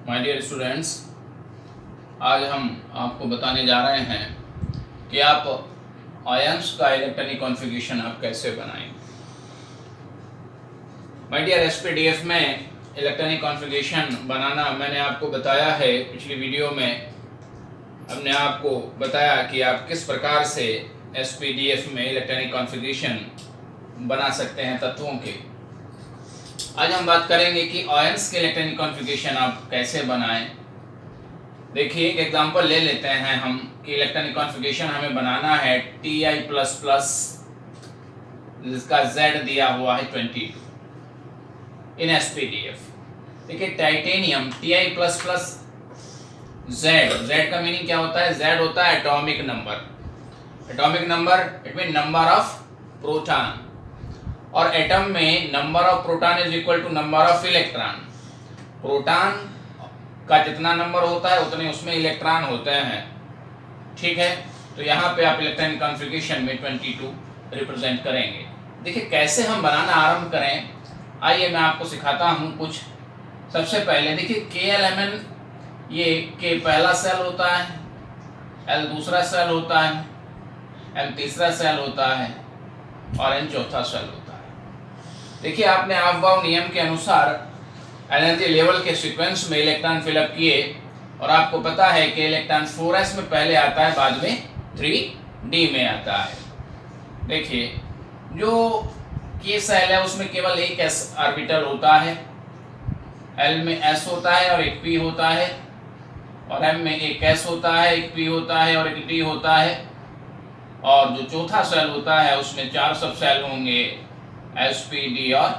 My dear students, आज हम आपको बताने जा रहे हैं कि आप आयंस का इलेक्ट्रॉनिक कॉन्फ़िगरेशन आप कैसे बनाएं। माय डियर एसपीडीएफ में इलेक्ट्रॉनिक कॉन्फ़िगरेशन बनाना मैंने आपको बताया है। पिछली वीडियो में हमने आपको बताया कि आप किस प्रकार से एसपीडीएफ में इलेक्ट्रॉनिक कॉन्फ़िगरेशन बना सकते हैं तत्वों के। आज हम बात करेंगे कि आयंस के इलेक्ट्रॉनिक कॉन्फ़िगरेशन आप कैसे बनाएं। देखिए एक एग्जांपल ले लेते हैं हम कि इलेक्ट्रॉनिक कॉन्फ़िगरेशन हमें बनाना है Ti++ जिसका Z दिया हुआ है 22 इन एसपीडीएफ। देखिए टाइटेनियम Ti++ Z का मीनिंग क्या होता है? Z होता है atomic number. Atomic number it mean number of proton, और एटम में number of proton is equal to number of electron. Proton का जितना नंबर होता है उतने उसमें इलेक्ट्रॉन होते हैं। ठीक है, तो यहाँ पे आप इलेक्ट्रॉनिक कॉन्फ़िगरेशन में 22 रिप्रेजेंट करेंगे। देखिए कैसे हम बनाना आरंभ करें, आइए मैं आपको सिखाता हूँ कुछ। सबसे पहले देखिए KLMN, ये K पहला सेल होता है, L दूसरा सेल होता है, M तीसरा सेल होता है और N चौथा सेल होता है। देखिए आपने ऑफ-बाउंड नियम के अनुसार एनर्जी लेवल के सीक्वेंस में इलेक्ट्रॉन फिलअप किए और आपको पता है कि इलेक्ट्रॉन 4s में पहले आता है, बाद में 3d में आता है। देखिए जो K सेल है उसमें केवल एक s ऑर्बिटल होता है, L में s होता है और एक p होता है, और M में एक s होता है, एक p होता है और एक d होता है, और जो चौथा सेल होता है उसमें 4 सब सेल होंगे S, P, D और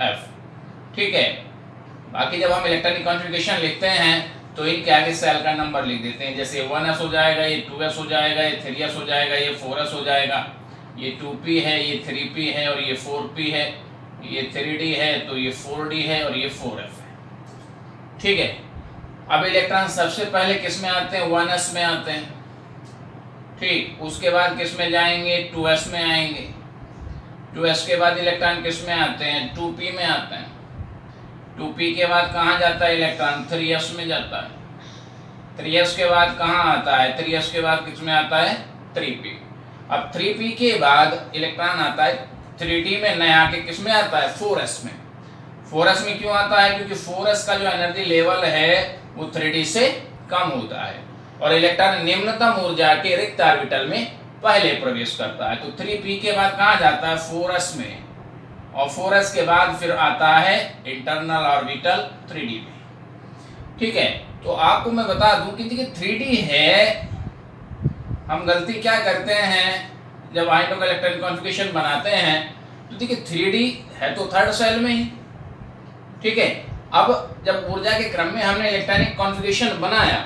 F। ठीक है, बाकी जब हम इलेक्ट्रॉनिक कॉन्फ़िगरेशन लिखते हैं तो इनके आगे सेल का नंबर लिख देते हैं। जैसे 1s हो जाएगा, ये 2s हो जाएगा, ये 3s हो जाएगा, ये 4s हो जाएगा, ये 2p है, ये 3p है और ये 4p है, ये 3d है तो ये 4d है और ये 4f है। ठीक है, अब इलेक्ट्रॉन सबसे पहले किस में आते हैं? 1s में आते हैं। ठीक, उसके बाद किस में जाएंगे? 2s में आएंगे। 2s के बाद इलेक्ट्रॉन किस में आते हैं? 2p में आते हैं। 2p के बाद कहाँ जाता है इलेक्ट्रॉन? 3s में जाता है। 3s के बाद कहाँ आता है? 3s के बाद किस में आता है? 3p। अब 3p के बाद इलेक्ट्रॉन आता है 3d में, नया आके किस में आता है? 4s में। 4s में क्यों आता है? क्योंकि 4s का जो एनर्जी लेवल है वो 3d से कम होता है और इलेक्ट्रॉन निम्नतम ऊर्जा के रिक्त ऑर्बिटल में पहले प्रवेश करता है। तो 3p के बाद कहाँ जाता है? 4s में, और 4s के बाद फिर आता है इंटरनल ऑर्बिटल 3d में। ठीक है, तो आपको मैं बता दूं कि देखिए 3d है, हम गलती क्या करते हैं जब आयनों का इलेक्ट्रॉनिक कॉन्फ़िगरेशन बनाते हैं तो देखिए 3d है तो थर्ड सेल में ही। ठीक है, अब जब ऊर्जा के क्रम में हमने इलेक्ट्रॉनिक कॉन्फ़िगरेशन बनाया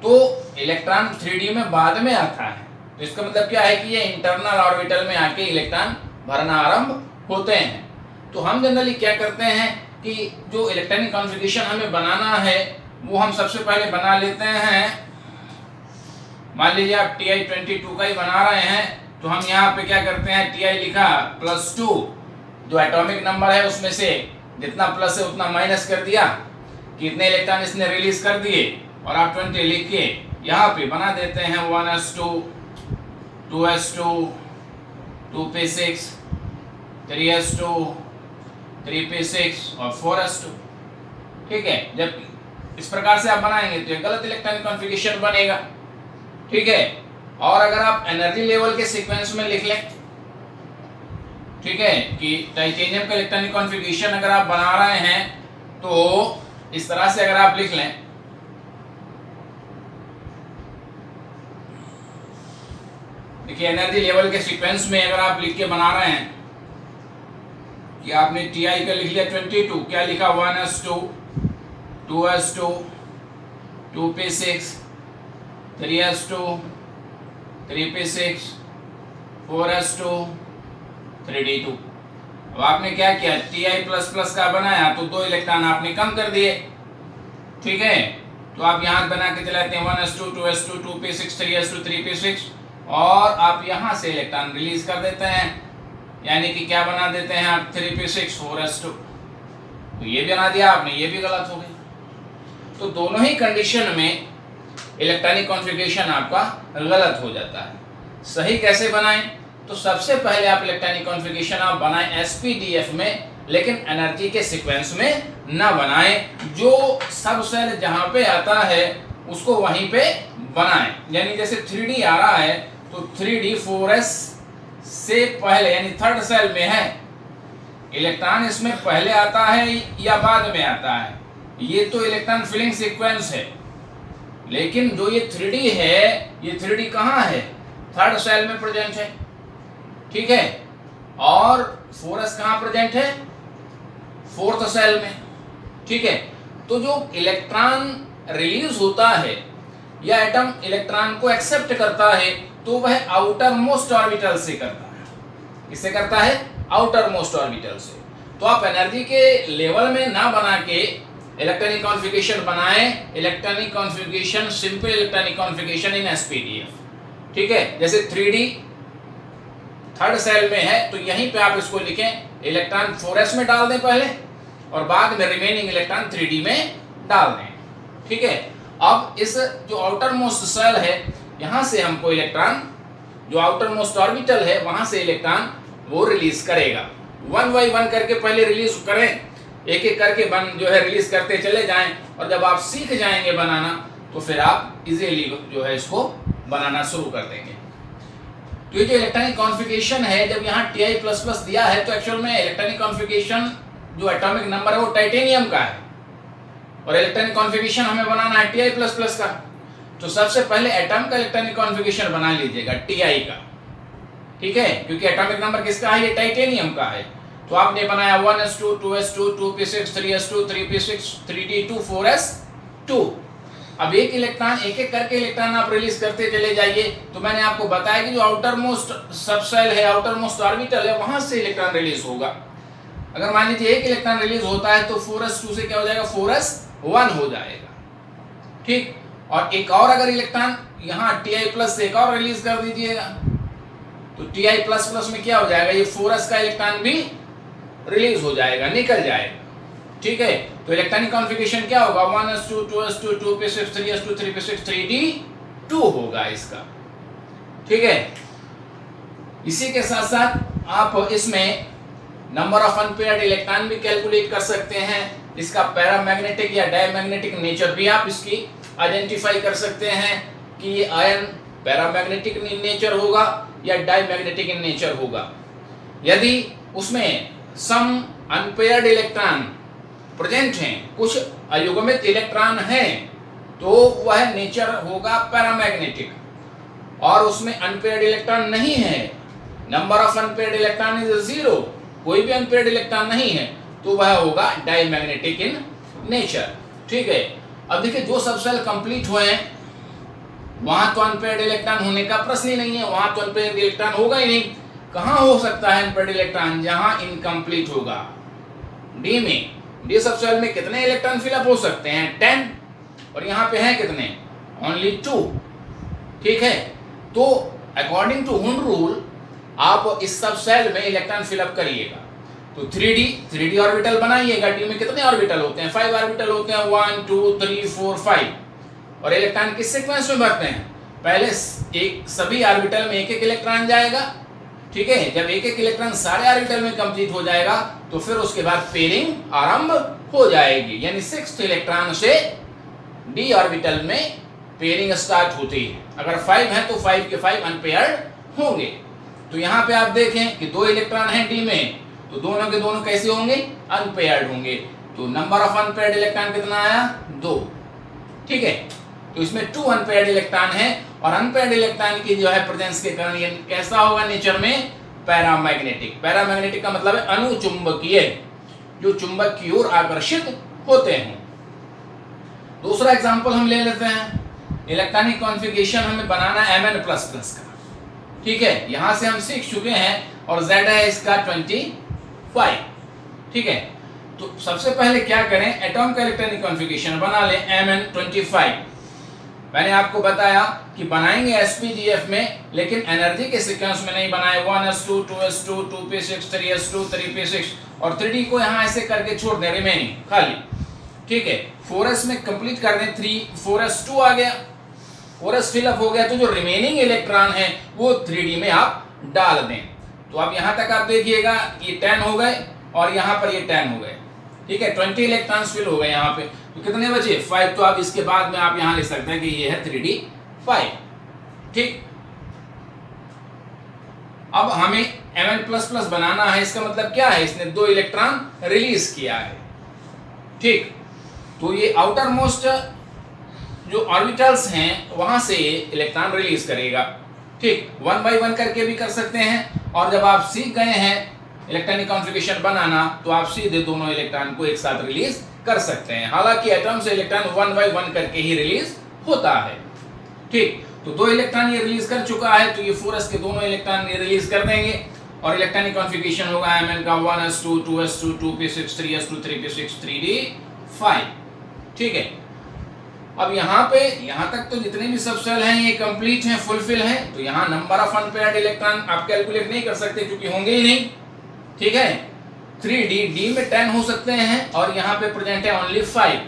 तो इलेक्ट्रॉन 3d में बाद में आता है, तो इसका मतलब क्या है कि ये इंटरनल ऑर्बिटल में आके इलेक्ट्रॉन भरना आरंभ होते हैं। तो हम जनरली क्या करते हैं कि जो इलेक्ट्रॉनिक कॉन्फ़िगरेशन हमें बनाना है वो हम सबसे पहले बना लेते हैं। मान लीजिए आप Ti22 का ही बना रहे हैं तो हम यहाँ पे क्या करते हैं, Ti लिखा +2, जो एटॉमिक नंबर है उसमें से जितना प्लस है उतना माइनस कर दिया, कितने इलेक्ट्रॉन इसने रिलीज कर दिए, और आप 20 लिख के यहाँ पे बना देते हैं 1s2, 2s2, 2p6, 3s2, 3p6 और 4s2। ठीक है, जब इस प्रकार से आप बनाएंगे तो एक गलत इलेक्ट्रॉनिक कॉन्फ़िगरेशन बनेगा। ठीक है, और अगर आप एनर्जी लेवल के सीक्वेंस में लिख लें, ठीक है, कि टाइटेनियम का इलेक्ट्रॉनिक कॉन्फ़िगरेशन अगर आप बना रहे हैं तो इस तरह से अगर आप लिख लें, देखिए एनर्जी लेवल के सीक्वेंस में अगर आप लिख के बना रहे हैं कि आपने Ti का लिख लिया 22, क्या लिखा? 1s2, 2s2, 2p6, 3s2, 3p6, 4s2, 3d2। अब आपने क्या किया? Ti++ का बनाया तो 2 इलेक्ट्रॉन आपने कम कर दिए। ठीक है, तो आप यहाँ बना के चलाते हैं 1s2, 2s2, 2p6, 3s2, 3p6, और आप यहाँ से इलेक्ट्रॉन रिलीज कर देते हैं, यानी कि क्या बना देते हैं आप? 3p6, 4s2। तो ये भी बना दिया आपने, ये भी गलत हो गया। तो दोनों ही कंडीशन में इलेक्ट्रॉनिक कॉन्फ़िगरेशन आपका गलत हो जाता है। सही कैसे बनाएं? तो सबसे पहले आप इलेक्ट्रॉनिक कॉन्फ़िगरेशन आप बनाएं SPDF में, लेकिन एनर्जी के सीक्वेंस में ना बनाएं। जो सब सेल जहां पे आता है उसको वहीं पे बनाएं। यानी जैसे 3D आ रहा है तो 3D 4s से पहले यानी थर्ड सेल में है, इलेक्ट्रॉन इसमें पहले आता है या बाद में आता है, ये तो इलेक्ट्रॉन फिलिंग सीक्वेंस है। लेकिन जो ये 3D है, ये 3D कहाँ है? थर्ड सेल में प्रेजेंट है, ठीक है। और 4s कहाँ प्रेजेंट है? फोर्थ सेल में, ठीक है। तो जो इलेक्ट्रॉन रिलीज होता है या एटम इलेक्ट्रॉन को एक्सेप्ट करता है तो वह आउटर मोस्ट ऑर्बिटल से करता है। किससे करता है? आउटर मोस्ट ऑर्बिटल से। तो आप एनर्जी के लेवल में ना बना के इलेक्ट्रॉनिक कॉन्फ़िगरेशन बनाएं। Electronic configuration, simple electronic configuration in SPDF, ठीक है। जैसे 3D थर्ड सेल में है तो यहीं पे आप इसको लिखें, इलेक्ट्रॉन 4s में डाल दें पहले और बाद में रिमेनिंग इलेक्ट्रॉन 3D में डाल दें, ठीक है। अब इस जो आउटर मोस्ट सेल है यहाँ से हमको इलेक्ट्रॉन, जो आउटर मोस्ट ऑर्बिटल है वहां से इलेक्ट्रॉन वो रिलीज करेगा। 1 बाई 1 करके पहले रिलीज करें, एक एक करके जो है रिलीज करते चले जाएं, और जब आप सीख जाएंगे बनाना तो फिर आप इजीली जो है इसको बनाना शुरू कर देंगे। तो ये जो इलेक्ट्रॉनिक कॉन्फ़िगरेशन है, जब यहाँ Ti++ दिया है तो एक्चुअल में इलेक्ट्रॉनिक कॉन्फ़िगरेशन जो एटॉमिक नंबर है वो टाइटेनियम का है, और इलेक्ट्रॉनिक कॉन्फ़िगरेशन हमें बनाना है Ti++ का। तो सबसे पहले एटम का इलेक्ट्रॉनिक कॉन्फ़िगरेशन बना लीजिएगा Ti का, ठीक है, क्योंकि एटॉमिक नंबर किसका है? ये टाइटेनियम का है। तो आपने बनाया 1s2 2s2 2p6 3s2 3p6 3d2 4s2। अब एक इलेक्ट्रॉन एक एक करके इलेक्ट्रॉन आप रिलीज करते चले जाइए। तो मैंने आपको बताया कि जो आउटर मोस्ट सबसेल है, आउटर मोस्ट ऑर्बिटल है, वहां से इलेक्ट्रॉन रिलीज होगा। अगर मान लीजिए एक इलेक्ट्रॉन रिलीज होता है तो 4s2 से क्या हो जाएगा? 4s1 हो जाएगा, ठीक। और एक और अगर इलेक्ट्रॉन यहाँ Ti+ से एक और रिलीज कर दीजिएगा तो Ti++ में क्या हो जाएगा? ये 4s का इलेक्ट्रॉन भी रिलीज हो जाएगा, निकल जाएगा, ठीक है। तो इलेक्ट्रॉनिक कॉन्फ़िगरेशन क्या होगा? 1s2 2s2 2p6 3s2 3p6 3d2 होगा इसका, ठीक है। इसी के साथ साथ आप इसमें नंबर ऑफ अनपेयर्ड इलेक्ट्रॉन भी कैलकुलेट कर सकते हैं। इसका पैरामैग्नेटिक या डायमैग्नेटिक नेचर भी आप इसकी आइडेंटिफाई कर सकते हैं कि ये आयन पैरामैग्नेटिक इन नेचर होगा या डायमैग्नेटिक इन नेचर होगा। यदि उसमें सम अनपेयर्ड इलेक्ट्रॉन प्रेजेंट हैं, कुछ अयुग्मित इलेक्ट्रॉन हैं, तो वह नेचर होगा पैरामैग्नेटिक। और उसमें अनपेयर्ड इलेक्ट्रॉन नहीं है, number of unpaired electron is 0, कोई भी अनपेयर्ड इलेक्ट्रॉन नहीं है, तो वह होगा डायमैग्नेटिक इन नेचर, ठीक है। अब देखिए जो सब सेल कंप्लीट हुए हैं वहां तो अनपेयर्ड इलेक्ट्रॉन होने का प्रश्न ही नहीं है, वहां तो अनपेयर्ड इलेक्ट्रॉन होगा ही नहीं। कहाँ हो सकता है अनपेयर्ड इलेक्ट्रॉन? जहां इनकम्प्लीट होगा, डी में। डी सब सेल में कितने इलेक्ट्रॉन फिलअप हो सकते हैं? 10, और यहाँ पे हैं कितने? ओनली 2, ठीक है। तो अकॉर्डिंग टू हुन रूल आप इस सब सेल में इलेक्ट्रॉन फिलअप करिएगा। तो 3D ऑर्बिटल बनाइएगा। डी में कितने ऑर्बिटल होते हैं? 5 ऑर्बिटल होते हैं, 1 2 3 4 5। और इलेक्ट्रॉन किस सीक्वेंस में बढ़ते हैं? पहले एक सभी ऑर्बिटल में एक एक इलेक्ट्रॉन जाएगा, ठीक है। जब एक एक इलेक्ट्रॉन सारे ऑर्बिटल में कंप्लीट हो जाएगा तो फिर उसके बाद पेयरिंग आरंभ हो जाएगी, यानी 6th इलेक्ट्रॉन से डी ऑर्बिटल में पेयरिंग स्टार्ट होती है। अगर 5 है तो 5 के 5 अनपेयर्ड होंगे। तो यहाँ पे आप देखें कि 2 इलेक्ट्रॉन हैं डी में, तो दोनों के दोनों कैसे होंगे? अनपेयर्ड होंगे। तो नंबर ऑफ अनपेयर्ड इलेक्ट्रॉन कितना आया? 2, ठीक है। तो इसमें 2 अनपेयर्ड इलेक्ट्रॉन है, और अनपेयर्ड इलेक्ट्रॉन की जो है प्रेजेंस के कारण ये कैसा होगा नेचर में? पैरामैग्नेटिक। पैरामैग्नेटिक का मतलब है अनुचुंबकीय, जो चुंबक की ओर आकर्षित होते हैं। दूसरा एग्जांपल हम ले लेते हैं। इलेक्ट्रॉनिक कॉन्फ़िगरेशन हमें बनाना है Mn++ का, ठीक है। यहां से हम सीख चुके हैं, और Z है इसका 25, ठीक है। तो सबसे पहले क्या करें? एटॉम का इलेक्ट्रॉनिक कॉन्फ़िगरेशन बना लें Mn25। मैंने आपको बताया कि बनाएंगे SPDF में, लेकिन एनर्जी के सीक्वेंस में नहीं बनाए। 1s2 2s2 2p6 3s2 3p6 और 3d को यहाँ ऐसे करके छोड़ दें, रिमेनिंग खाली। ठीक है, 4s में कंप्लीट कर दें, 4s2 आ गया, 4s फिलअप हो गया, तो जो रिमेनिंग इलेक्ट्रॉन है वो 3d में आप डाल दें। तो अब यहां तक आप देखिएगा ये 10 हो गए और यहां पर ये 10 हो गए, ठीक है, 20 इलेक्ट्रॉन्स फिल हो गए यहाँ पे, तो कितने बचे 5। तो अब इसके बाद में आप यहां लिख सकते हैं कि ये है 3d5, ठीक। अब हमें Mn++ बनाना है, इसका मतलब क्या है, इसने 2 इलेक्ट्रॉन रिलीज किया है, ठीक। तो ये आउटर मोस्ट जो ऑर्बिटल्स हैं वहां से इलेक्ट्रॉन रिलीज करेगा, ठीक। 1 बाय 1 करके भी कर सकते हैं, और जब आप सीख गए हैं इलेक्ट्रॉनिक कॉन्फ़िगरेशन बनाना तो आप सीधे दोनों इलेक्ट्रॉन को एक साथ रिलीज कर सकते हैं। हालांकि एटम से इलेक्ट्रॉन 1 बाय 1 करके ही रिलीज होता है, ठीक। तो 2 इलेक्ट्रॉन ये रिलीज कर चुका है, तो ये 4s के दोनों इलेक्ट्रॉन ये रिलीज कर देंगे और इलेक्ट्रॉनिक कॉन्फ़िगरेशन होगा Mn का 1s2 2s2 2p6 3s2 3p6 3d5, ठीक है। अब यहाँ पे यहाँ तक तो जितने भी सब सेल हैं ये कंप्लीट हैं, फुलफिल हैं। तो यहाँ नंबर ऑफ अनपेयर्ड इलेक्ट्रॉन आप कैलकुलेट नहीं कर सकते क्योंकि होंगे ही नहीं, ठीक है। 3d में 10 हो सकते हैं और यहाँ पे प्रेजेंट है ओनली 5,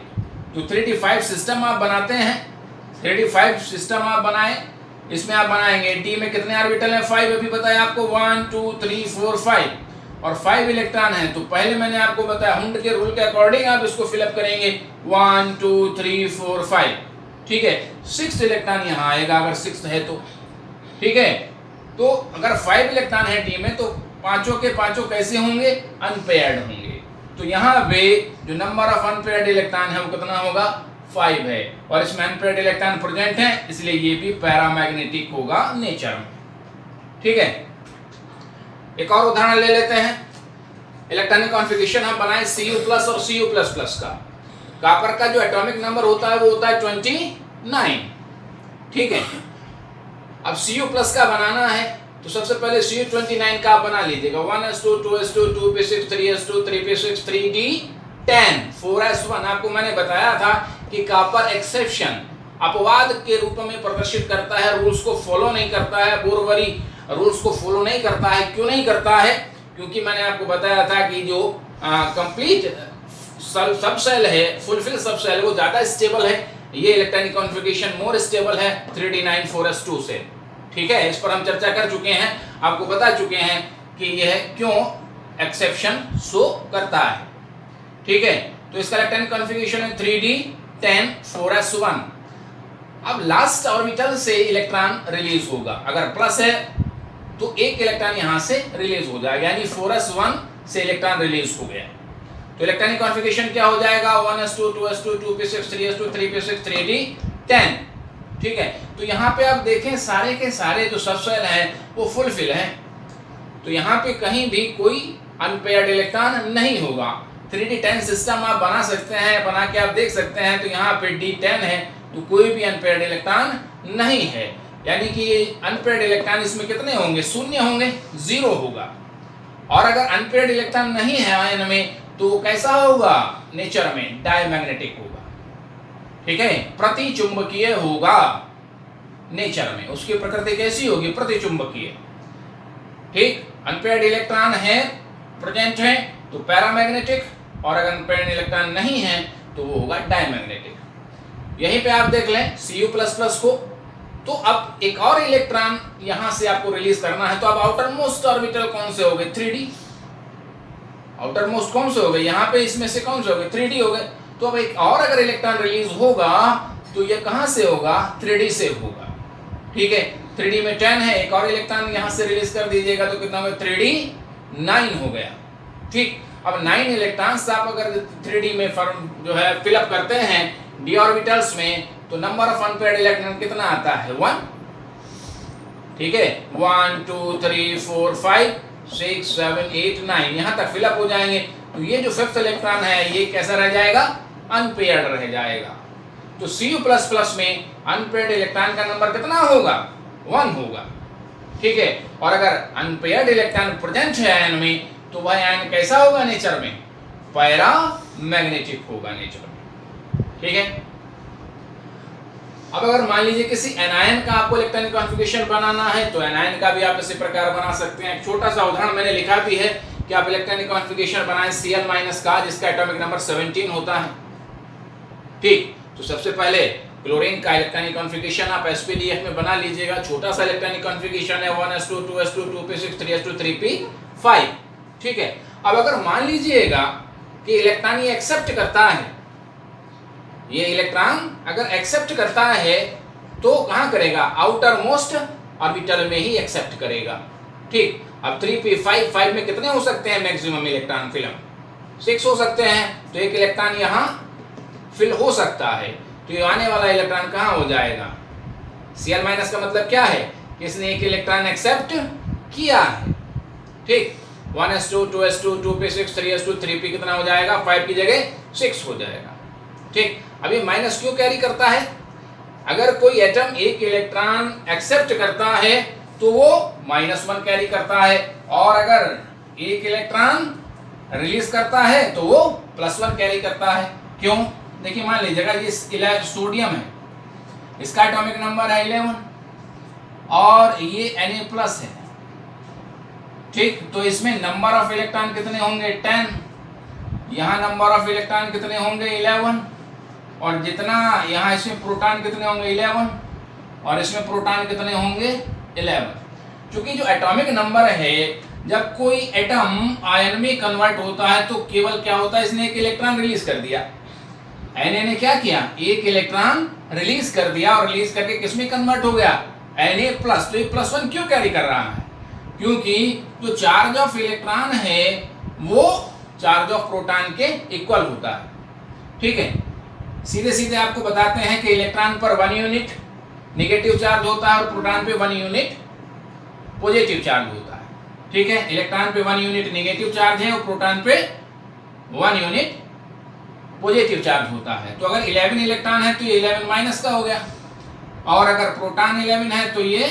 तो 3d5 सिस्टम आप बनाते हैं, 3d5 सिस्टम आप बनाएं, इसमें आप बनाएंगे d में कितने ऑर्बिटल हैं 5, अभी बताया आपको 1 2 3 4 5 और 5 इलेक्ट्रॉन है। तो पहले मैंने आपको बताया हुंड के रूल के अकॉर्डिंग आप इसको फिलअप करेंगे 1 2 3 4 5, ठीक है। 6 इलेक्ट्रॉन यहाँ आएगा अगर 6 है तो, ठीक है। तो अगर 5 इलेक्ट्रॉन है डी में तो पांचों के पांचों कैसे होंगे, अनपेयर्ड होंगे। तो यहाँ पे जो नंबर ऑफ अनपेयर्ड इलेक्ट्रॉन है वो कितना होगा 5 है, और इसमें अनपेयर्ड इलेक्ट्रॉन प्रेजेंट है इसलिए ये भी पैरामैग्नेटिक होगा नेचर में, ठीक है। एक और उदाहरण ले लेते हैं। इलेक्ट्रॉनिक कॉन्फ़िगरेशन हम बनाए Cu+ और Cu++ का। कॉपर का जो एटॉमिक नंबर होता है वो होता है 29, ठीक है। अब Cu+ का बनाना है तो सबसे पहले Cu29 का आप बना लीजिएगा, 1s2 2s2 2p6 3s2 3p6 3d10 4s1। आपको मैंने बताया था कि कॉपर एक्सेप्शन अपवाद के रूप में प्रदर्शित करता है, रूल्स को फॉलो नहीं करता है, बोरवरी रूल्स को फॉलो नहीं करता है। क्यों नहीं करता है, क्योंकि मैंने आपको बताया था कि जो कंप्लीट सब सेल है, फुलफिल सब सेल, वो ज्यादा स्टेबल है, ये इलेक्ट्रॉनिक कॉन्फ़िगरेशन मोर स्टेबल है 3d9 4s2 से, ठीक है। इस पर हम चर्चा कर चुके हैं, आपको बता चुके हैं कि यह क्यों एक्सेप्शन शो करता है, ठीक है। तो इसका इलेक्ट्रॉनिक कॉन्फ़िगरेशन है 3d10 4s1। अब लास्ट ऑर्बिटल से इलेक्ट्रॉन रिलीज होगा, अगर प्लस है तो एक इलेक्ट्रॉन यहां से रिलीज हो जाएगा, यानी 4s1 से इलेक्ट्रॉन रिलीज हो गया। तो इलेक्ट्रॉनिक कॉन्फ़िगरेशन क्या हो जाएगा 1s2 2s2 2p6 3s2 3p6 3d10, ठीक है। तो यहाँ पे आप देखें सारे के सारे जो सब सेल हैं वो फुलफिल हैं, तो यहाँ पे कहीं भी कोई अनपेयर्ड इलेक्ट्रॉन नहीं होगा। 3d10 सिस्टम आप बना सकते हैं, बना के आप देख सकते हैं। तो यहाँ पे d10 है तो कोई भी अनपेयर्ड इलेक्ट्रॉन नहीं है, यानी कि अनपेयर्ड इलेक्ट्रॉन इसमें कितने होंगे, 0 होंगे, 0 होगा। और अगर अनपेयर्ड इलेक्ट्रॉन नहीं है आयन में तो कैसा होगा, नेचर में डायमैग्नेटिक होगा, ठीक है, प्रतिचुंबकीय होगा नेचर में, उसकी प्रकृति कैसी होगी, प्रतिचुंबकीय, ठीक। अनपेयर्ड इलेक्ट्रॉन है प्रेजेंट है तो पैरामैग्नेटिक, और अगर अनपेयर्ड इलेक्ट्रॉन नहीं है तो वो होगा डायमैग्नेटिक। यहीं पे आप देख लें Cu++ को। तो अब एक और इलेक्ट्रॉन यहां से आपको रिलीज करना है, तो अब आउटर मोस्ट ऑर्बिटल कौन से हो गए 3d, आउटर मोस्ट कौन से हो गए, यहाँ पे इसमें से कौन से हो गए 3d हो गए। तो अब एक और अगर इलेक्ट्रॉन रिलीज होगा तो ये कहां से होगा, 3d से होगा, ठीक है। 3d में 10 है, एक और इलेक्ट्रॉन यहां से रिलीज कर दीजिएगा तो कितना होगा 3d9 हो गया, ठीक। अब 9 इलेक्ट्रॉन्स आप अगर 3d में जो है फिलअप करते हैं d ऑर्बिटल्स में तो नंबर ऑफ अनपेयर्ड इलेक्ट्रॉन कितना आता है 1, ठीक है। 1 2 3 4 5 6 7 8 9 यहाँ तक फिलअप हो जाएंगे। तो ये जो 5th इलेक्ट्रॉन है ये कैसा रह जाएगा, अनपेयर्ड रह जाएगा। तो Cu++ में अनपेयर्ड इलेक्ट्रॉन का नंबर कितना होगा 1 होगा, ठीक है। और अगर अनपेयर्ड इलेक्ट्रॉन प्रेजेंट है आयन में तो वह आयन कैसा होगा नेचर में, पैरामैग्नेटिक होगा नेचर में, ठीक है। अब अगर मान लीजिए किसी एनायन का आपको इलेक्ट्रॉनिक कॉन्फ़िगरेशन बनाना है तो एनायन का भी आप इसी प्रकार बना सकते हैं। एक छोटा सा उदाहरण मैंने लिखा भी है कि आप इलेक्ट्रॉनिक कॉन्फ़िगरेशन बनाएं Cl- का, जिसका एटॉमिक नंबर 17 होता है, ठीक, तो सबसे पहले क्लोरीन का इलेक्ट्रॉनिक कॉन्फ़िगरेशन आप sp-df में बना लीजिएगा। छोटा सा इलेक्ट्रॉनिक कॉन्फ़िगरेशन है 1s2 2s2 2p6 3s2 3p5। ठीक है, अब अगर मान लीजिएगा कि इलेक्ट्रॉन ये एक्सेप्ट करता है, ये इलेक्ट्रॉन अगर एक्सेप्ट करता है तो कहाँ करेगा, आउटर मोस्ट ऑर्बिटल में ही एक्सेप्ट करेगा। ठीक, अब 3p5 में कितने हो सकते हैं मैक्सिमम इलेक्ट्रॉन फिल्म, 6 हो सकते हैं, तो एक इलेक्ट्रॉन यहाँ फिल हो सकता है। तो ये आने वाला इलेक्ट्रॉन कहाँ हो जाएगा, Cl माइनस का मतलब क्या है कि इसने एक इलेक्ट्रॉन एक्सेप्ट किया है। ठीक, 1s2 2s2 2p6 3s2 3p कितना हो जाएगा, 5 की जगह 6 हो जाएगा। ठीक, अब ये माइनस क्यों कैरी करता है, अगर कोई एटम एक इलेक्ट्रॉन एक्सेप्ट करता है तो वो -1 कैरी करता है, और अगर एक इलेक्ट्रॉन रिलीज करता है तो वो +1 कैरी करता है। क्यों, देखिए मान लीजिएगा ये सोडियम है, इसका एटॉमिक नंबर है 11 और ये Na+ है। ठीक, तो इसमें नंबर ऑफ इलेक्ट्रॉन कितने होंगे 10, यहाँ नंबर ऑफ इलेक्ट्रॉन कितने होंगे 11, और जितना यहाँ इसमें प्रोटॉन कितने होंगे 11, और इसमें प्रोटॉन कितने होंगे 11। क्योंकि जो एटॉमिक नंबर है, जब कोई एटम आयन में कन्वर्ट होता है तो केवल क्या होता है, इसने एक इलेक्ट्रॉन रिलीज कर दिया, Na ने क्या किया, एक इलेक्ट्रॉन रिलीज कर दिया, और रिलीज करके किसमें कन्वर्ट हो गया, Na+। तो ये +1 क्यों कैरी कर रहा है, क्योंकि जो चार्ज ऑफ इलेक्ट्रॉन है वो चार्ज ऑफ प्रोटॉन के इक्वल होता है। ठीक है, सीधे सीधे आपको बताते हैं कि इलेक्ट्रॉन पर 1 यूनिट नेगेटिव चार्ज होता है और प्रोटॉन पे 1 यूनिट पॉजिटिव चार्ज होता है। ठीक है, इलेक्ट्रॉन पे 1 यूनिट नेगेटिव चार्ज है और प्रोटॉन पे 1 यूनिट पॉजिटिव चार्ज होता है। तो अगर 11 इलेक्ट्रॉन है तो ये 11 माइनस का हो गया, और अगर प्रोटॉन 11 है तो ये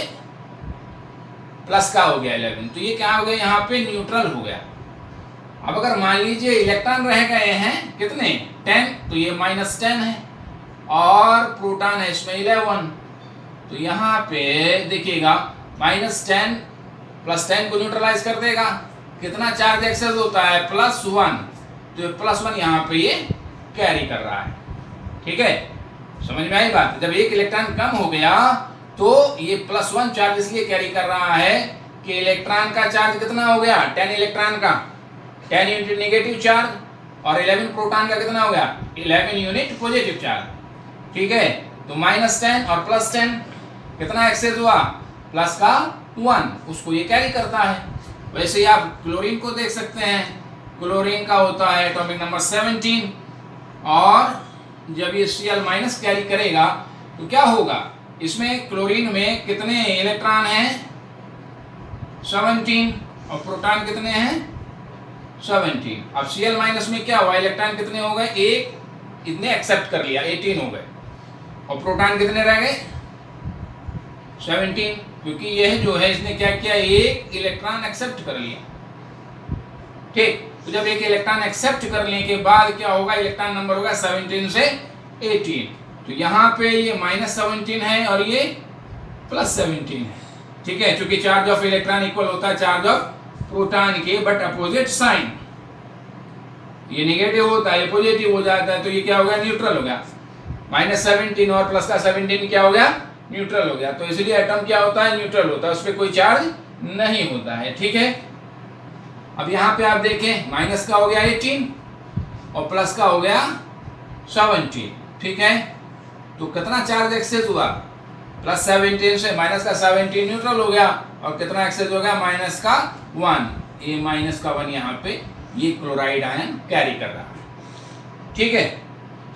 प्लस का हो गया 11, तो ये क्या हो गया, यहाँ पे न्यूट्रल हो गया। अब अगर मान लीजिए इलेक्ट्रॉन रह गए हैं कितने 10, तो ये -10 है, और प्रोटॉन है इसमें 11, तो यहाँ पे देखिएगा -10 +10 को न्यूट्रलाइज कर देगा, कितना चार्ज एक्सेस होता है +1, तो +1 यहाँ पे ये कैरी कर रहा है। ठीक है, समझ में आई बात, जब एक इलेक्ट्रॉन कम हो गया तो ये +1 चार्ज इसलिए कैरी कर रहा है कि इलेक्ट्रॉन का चार्ज कितना हो गया, 10 इलेक्ट्रॉन का 10 यूनिट नेगेटिव चार्ज, और 11 प्रोटॉन का कितना हो गया, 11 यूनिट पॉजिटिव चार्ज। ठीक है, तो -10 और +10 कितना एक्सेस हुआ, +1, उसको ये कैरी करता है। वैसे ही आप क्लोरीन को देख सकते हैं, क्लोरीन का होता है एटॉमिक नंबर 17, और जब ये Cl- कैरी करेगा तो क्या होगा, इसमें क्लोरीन में कितने इलेक्ट्रॉन हैं 17, और प्रोटॉन कितने हैं 17। अब Cl- में क्या हुआ, इलेक्ट्रॉन कितने हो गए, एक इतने एक्सेप्ट कर लिया 18 हो गए, और प्रोटॉन कितने रह गए 17, क्योंकि यह जो है इसने क्या किया, एक इलेक्ट्रॉन एक्सेप्ट कर लिया। ठीक, तो जब एक इलेक्ट्रॉन एक्सेप्ट करने के बाद क्या होगा, इलेक्ट्रॉन नंबर होगा 17 से 18, तो यहाँ पे ये -17 है और ये +17 है। ठीक है, क्योंकि चार्ज ऑफ इलेक्ट्रॉन इक्वल होता है चार्ज ऑफ प्रोटॉन के, बट अपोजिट साइन, ये नेगेटिव होता है ये पॉजिटिव हो जाता है, तो ये क्या हो गया, न्यूट्रल हो गया। -17 और प्लस का 17 क्या हो गया, न्यूट्रल हो गया। तो इसलिए एटम क्या होता है, न्यूट्रल होता है, उस पर कोई चार्ज नहीं होता है। ठीक है, अब यहाँ पे आप देखें माइनस का हो गया 18 और प्लस का हो गया 17। ठीक है, तो कितना चार्ज एक्सेस हुआ, +17 से माइनस का 17 न्यूट्रल हो गया, और कितना एक्सेस हो गया, माइनस का 1। ये माइनस का 1 यहाँ पे ये क्लोराइड आयन कैरी कर रहा है। ठीक है,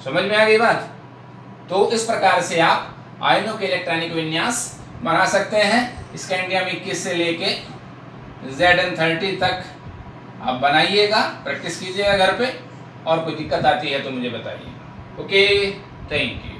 समझ में आ गई बात। तो इस प्रकार से आप आयनों के इलेक्ट्रॉनिक विन्यास बना सकते हैं। स्कैंडियम 21 से लेके Zn30 तक आप बनाइएगा, प्रैक्टिस कीजिएगा घर पे, और कोई दिक्कत आती है तो मुझे बताइए। Okay, thank you.